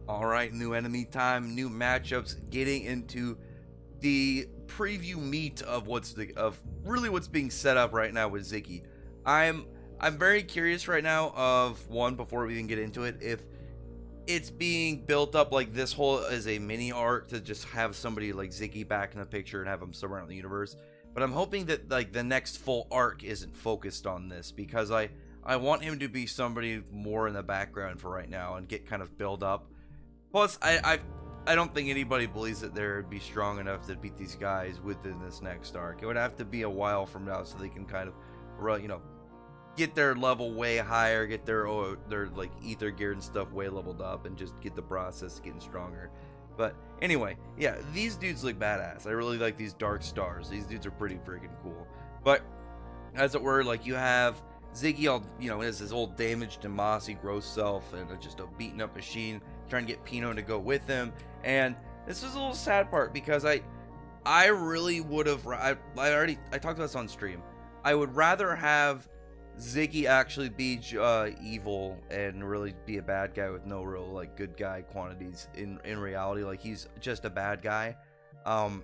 All right, new enemy time, new matchups, getting into the preview meat of what's being set up right now with Ziggy. I'm I'm very curious right now of one before we even get into it if it's being built up like this whole as a mini arc to just have somebody like Ziggy back in the picture and have him somewhere around the universe. But I'm hoping that like the next full arc isn't focused on this because I want him to be somebody more in the background for right now and get kind of build up. Plus, I don't think anybody believes that they'd be strong enough to beat these guys within this next arc. It would have to be a while from now so they can kind of, get their level way higher, get their like ether gear and stuff way leveled up, and just get the process getting stronger. But anyway, yeah, these dudes look badass. I really like these dark stars. These dudes are pretty freaking cool. But as it were, like you have Ziggy, all is his old damaged and mossy, gross self, and just a beaten up machine, trying to get Pino to go with him. And this is a little sad part because I really would have. I talked about this on stream. I would rather have Ziggy actually be evil and really be a bad guy with no real like good guy quantities in reality. Like he's just a bad guy. Um,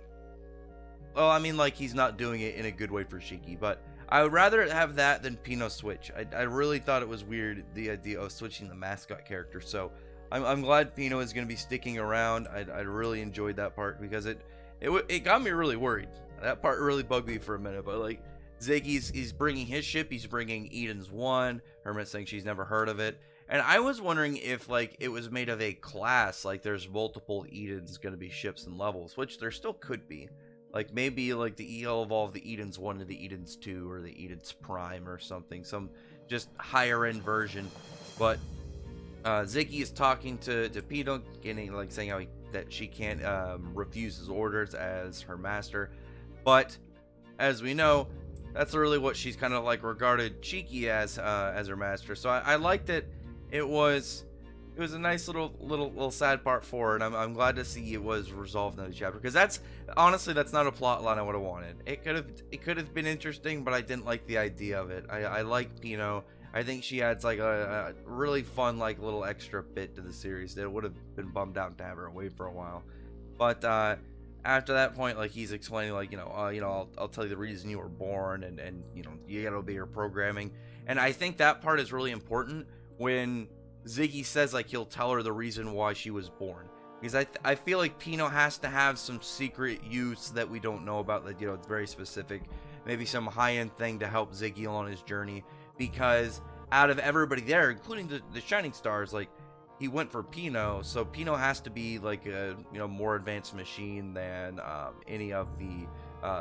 well, I mean, like he's not doing it in a good way for Shiki, but I would rather have that than Pino switch. I really thought it was weird the idea of switching the mascot character. So I'm glad Pino is going to be sticking around. I really enjoyed that part because it got me really worried. That part really bugged me for a minute, but like he's bringing his ship. He's bringing Eden's one. Hermit saying she's never heard of it. And I was wondering if like it was made of a class, like there's multiple Edens going to be ships and levels, which there still could be. Like maybe like the EL evolve the Edens 1 to the Edens 2 or the Edens Prime or something, some just higher end version. But Ziggy is talking to Pino, getting like saying that she can't refuse his orders as her master. But as we know, that's really what she's kind of like regarded Cheeky as her master. So I like that it was a nice little sad part for her, and I'm glad to see it was resolved in the chapter because that's honestly that's not a plot line I would have wanted. It could have been interesting, but I didn't like the idea of it. I like Pino. I think she adds like a really fun like little extra bit to the series that would have been bummed out to have her away for a while. But after that point, like he's explaining like I'll tell you the reason you were born and you gotta obey your programming. And I think that part is really important when Ziggy says like he'll tell her the reason why she was born, because I feel like Pino has to have some secret use that we don't know about, that it's very specific, maybe some high-end thing to help Ziggy on his journey. Because out of everybody there, including the Shining Stars, like he went for Pino, so Pino has to be like a more advanced machine than any of the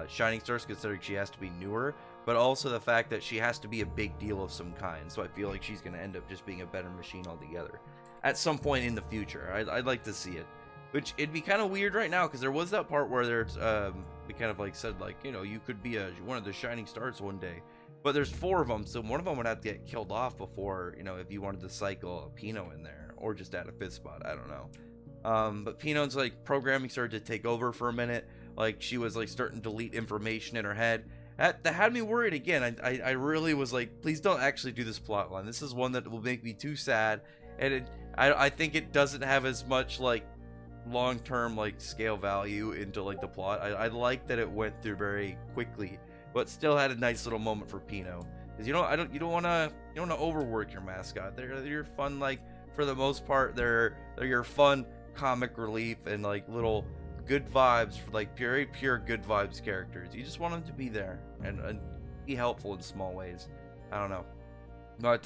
Shining Stars, considering she has to be newer, but also the fact that she has to be a big deal of some kind. So I feel like she's going to end up just being a better machine altogether at some point in the future. I'd like to see it, which it'd be kind of weird right now because there was that part where there's we kind of like said like you could be one of the Shining Stars one day. But there's 4 of them, so one of them would have to get killed off before, if you wanted to cycle a Pino in there, or just add a 5th spot, I don't know. But Pino's, like, programming started to take over for a minute, like, she was, like, starting to delete information in her head. That had me worried again. I really was like, please don't actually do this plot line. This is one that will make me too sad, and I think it doesn't have as much, like, long-term, like, scale value into, like, the plot. I like that it went through very quickly, but still had a nice little moment for Pino, because you don't want to overwork your mascot. They're your fun, like, for the most part they're your fun comic relief and like little good vibes, for like pure good vibes characters. You just want them to be there and be helpful in small ways. I don't know, but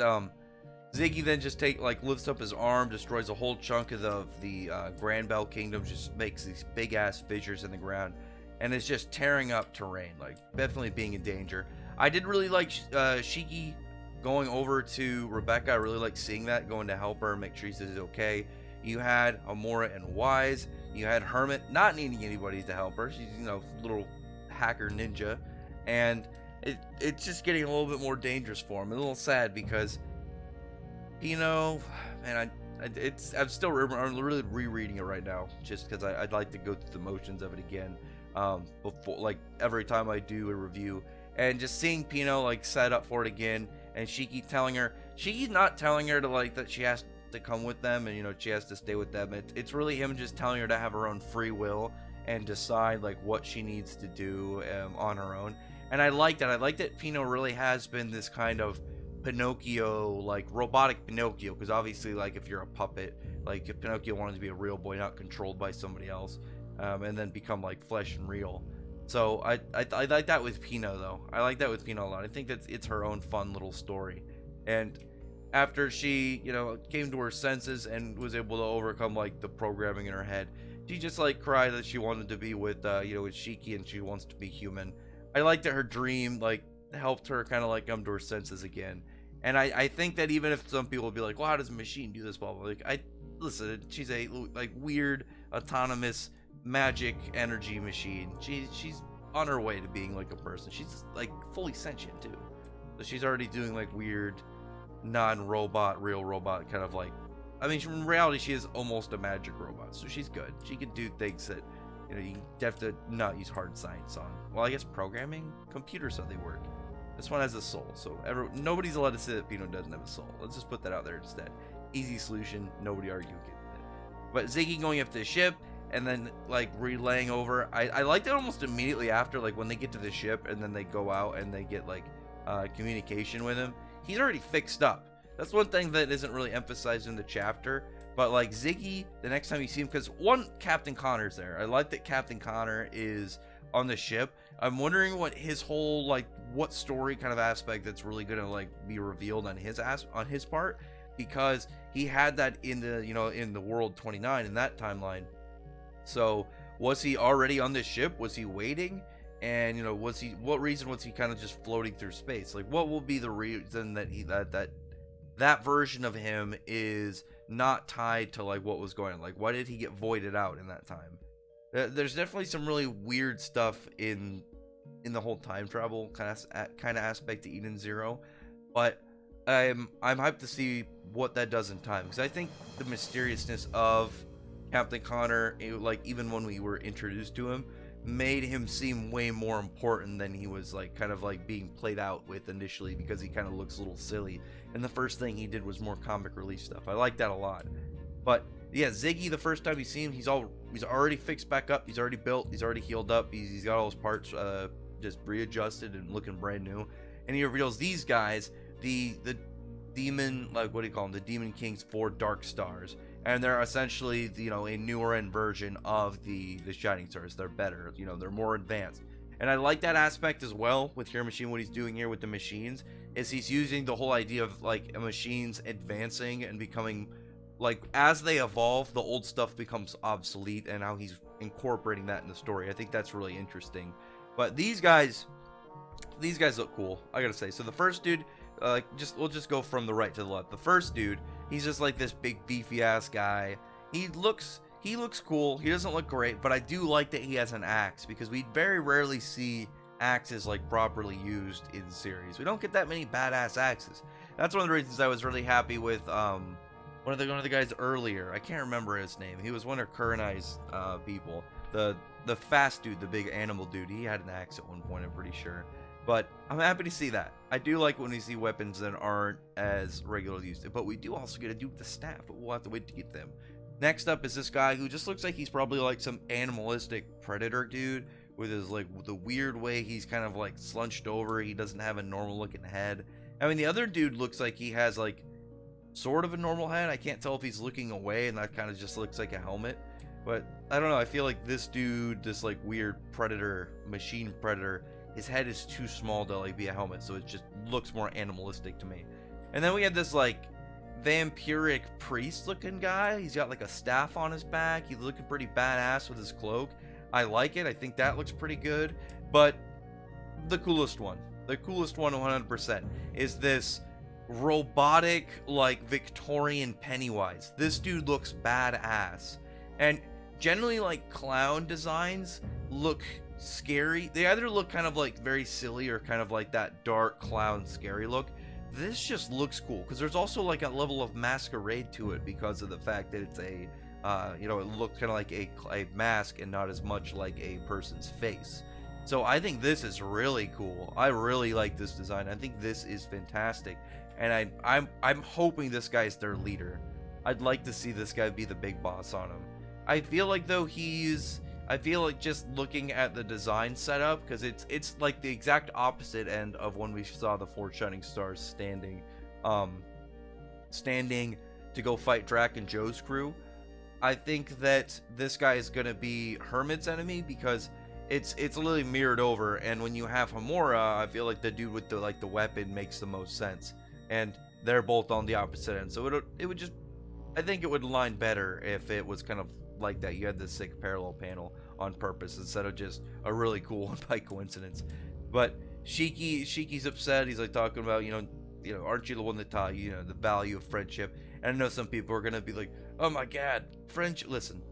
Ziggy then just lifts up his arm, destroys a whole chunk of the Grand Bell Kingdom, just makes these big ass fissures in the ground, and is just tearing up terrain, like definitely being in danger. I did really like Shiki going over to Rebecca. I really like seeing that, going to help her, make sure she's okay. You had Amora and Wise. You had Hermit not needing anybody to help her. She's, little hacker ninja. And it's just getting a little bit more dangerous for him. A little sad because Pino, man, I'm still really rereading it right now, just because I'd like to go through the motions of it again. Before, like, every time I do a review, and just seeing Pino like set up for it again, and Shiki's not telling her to like that she has to come with them, and she has to stay with them. It's really him just telling her to have her own free will and decide like what she needs to do on her own. And I like that. I like that Pino really has been this kind of Pinocchio, like robotic Pinocchio, because obviously, like, if you're a puppet, like if Pinocchio wanted to be a real boy, not controlled by somebody else, and then become like flesh and real. So I like that with Pino, though. I like that with Pino a lot. I think that it's her own fun little story. And after she, came to her senses and was able to overcome like the programming in her head, she just like cried that she wanted to be with with Shiki, and she wants to be human. I like that her dream like helped her kind of like come to her senses again. And I think that even if some people will be like, well, how does a machine do this, blah blah, like, listen, she's a like weird autonomous magic energy machine. She's on her way to being like a person. She's like fully sentient too, so she's already doing like weird non-robot real robot kind of like, I mean, in reality she is almost a magic robot, so she's good. She can do things that you have to not use hard science on. Well, I guess programming computers, how they work. This one has a soul, so nobody's allowed to say that Pino doesn't have a soul. Let's just put that out there instead. Easy solution, nobody arguing with it. But Ziggy going up to the ship and then like relaying over, I like that almost immediately after, like when they get to the ship and then they go out and they get like communication with him. He's already fixed up. That's one thing that isn't really emphasized in the chapter. But like Ziggy, the next time you see him, because one, Captain Connor's there. I like that Captain Connor is on the ship. I'm wondering what his whole like what story kind of aspect that's really gonna like be revealed on his part, because he had that in the in the World 29 in that timeline. So was he already on this ship? Was he waiting? And what reason was he kind of just floating through space? Like, what will be the reason that that version of him is not tied to like what was going on? Like, why did he get voided out in that time? There's definitely some really weird stuff in the whole time travel kind of aspect to Eden Zero, but I'm hyped to see what that does in time, because I think the mysteriousness of Captain Connor, like even when we were introduced to him, made him seem way more important than he was like kind of like being played out with initially, because he kind of looks a little silly, and the first thing he did was more comic relief stuff. I like that a lot. But yeah, Ziggy, the first time you see him, he's already fixed back up, he's already built, he's already healed up, he's got all his parts just readjusted and looking brand new. And he reveals these guys, the demon, like, what do you call them, the Demon King's 4 Dark Stars, and they're essentially a newer end version of the Shining Stars. They're better, they're more advanced. And I like that aspect as well with Hero Machine. What he's doing here with the machines is he's using the whole idea of like machines advancing and becoming like, as they evolve, the old stuff becomes obsolete, and how he's incorporating that in the story. I think that's really interesting. But these guys look cool, I gotta say. So the first dude, we'll just go from the right to the left. The first dude, he's just like this big beefy ass guy. He looks cool. He doesn't look great, but I do like that he has an axe, because we very rarely see axes like properly used in the series. We don't get that many badass axes. That's one of the reasons I was really happy with one of the guys earlier. I can't remember his name. He was one of Kurenai's people. The fast dude, the big animal dude. He had an axe at one point, I'm pretty sure. But I'm happy to see that. I do like when we see weapons that aren't as regularly used. But we do also get a dude with the staff, but we'll have to wait to get them. Next up is this guy who just looks like he's probably like some animalistic predator dude, with his like the weird way he's kind of like slunched over. He doesn't have a normal looking head. I mean, the other dude looks like he has like sort of a normal head. I can't tell if he's looking away, and that kind of just looks like a helmet. But I don't know, I feel like this dude, this like weird predator, machine predator, his head is too small to like be a helmet, so it just looks more animalistic to me. And then we have this like vampiric priest looking guy. He's got like a staff on his back. He's looking pretty badass with his cloak. I like it. I think that looks pretty good. But the coolest one 100% is this robotic like Victorian Pennywise. This dude looks badass. And generally like clown designs look scary. They either look kind of like very silly or kind of like that dark clown scary look. This just looks cool, because there's also like a level of masquerade to it, because of the fact that it's a it looks kind of like a mask and not as much like a person's face. So I think this is really cool. I really like this design. I think this is fantastic, and I'm hoping this guy's their leader. I'd like to see this guy be the big boss on him. I feel like though I feel like just looking at the design setup, because it's like the exact opposite end of when we saw the 4 Shining Stars standing to go fight Drac and Joe's crew. I think that this guy is gonna be Hermit's enemy because it's literally mirrored over, and when you have Homura, I feel like the dude with the weapon makes the most sense, and they're both on the opposite end. So it would just, I think it would align better if it was kind of like that. You had this sick parallel panel on purpose instead of just a really cool one by coincidence. But Shiki's upset. He's like talking about, aren't you the one that taught you, the value of friendship? And I know some people are gonna be like, oh my god, friendship. Listen,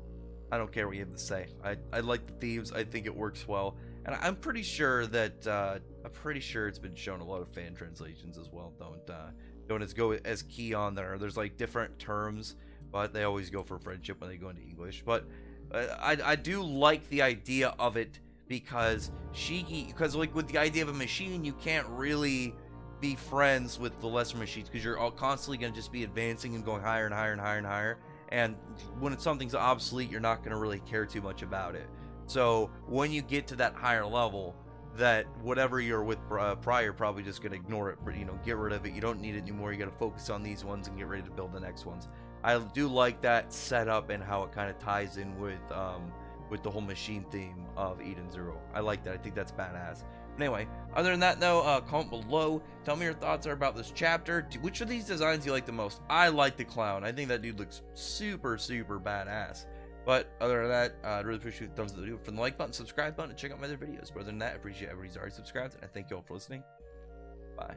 I don't care what you have to say. I like the themes. I think it works well, and I'm pretty sure that it's been shown a lot of fan translations as well. Don't just go as key on there. There's like different terms, but they always go for friendship when they go into English. But I do like the idea of it because because like with the idea of a machine, you can't really be friends with the lesser machines because you're all constantly going to just be advancing and going higher and higher and higher and higher. And when something's obsolete, you're not going to really care too much about it. So when you get to that higher level, that whatever you're with prior, probably just going to ignore it, get rid of it. You don't need it anymore. You got to focus on these ones and get ready to build the next ones. I do like that setup and how it kind of ties in with the whole machine theme of Eden Zero. I like that. I think that's badass. Anyway, other than that though, comment below. Tell me your thoughts are about this chapter. Which of these designs you like the most? I like the clown. I think that dude looks super, super badass. But other than that, I'd really appreciate the thumbs up the video from the like button, subscribe button, and check out my other videos. But other than that, I appreciate everybody's already subscribed, and I thank you all for listening. Bye.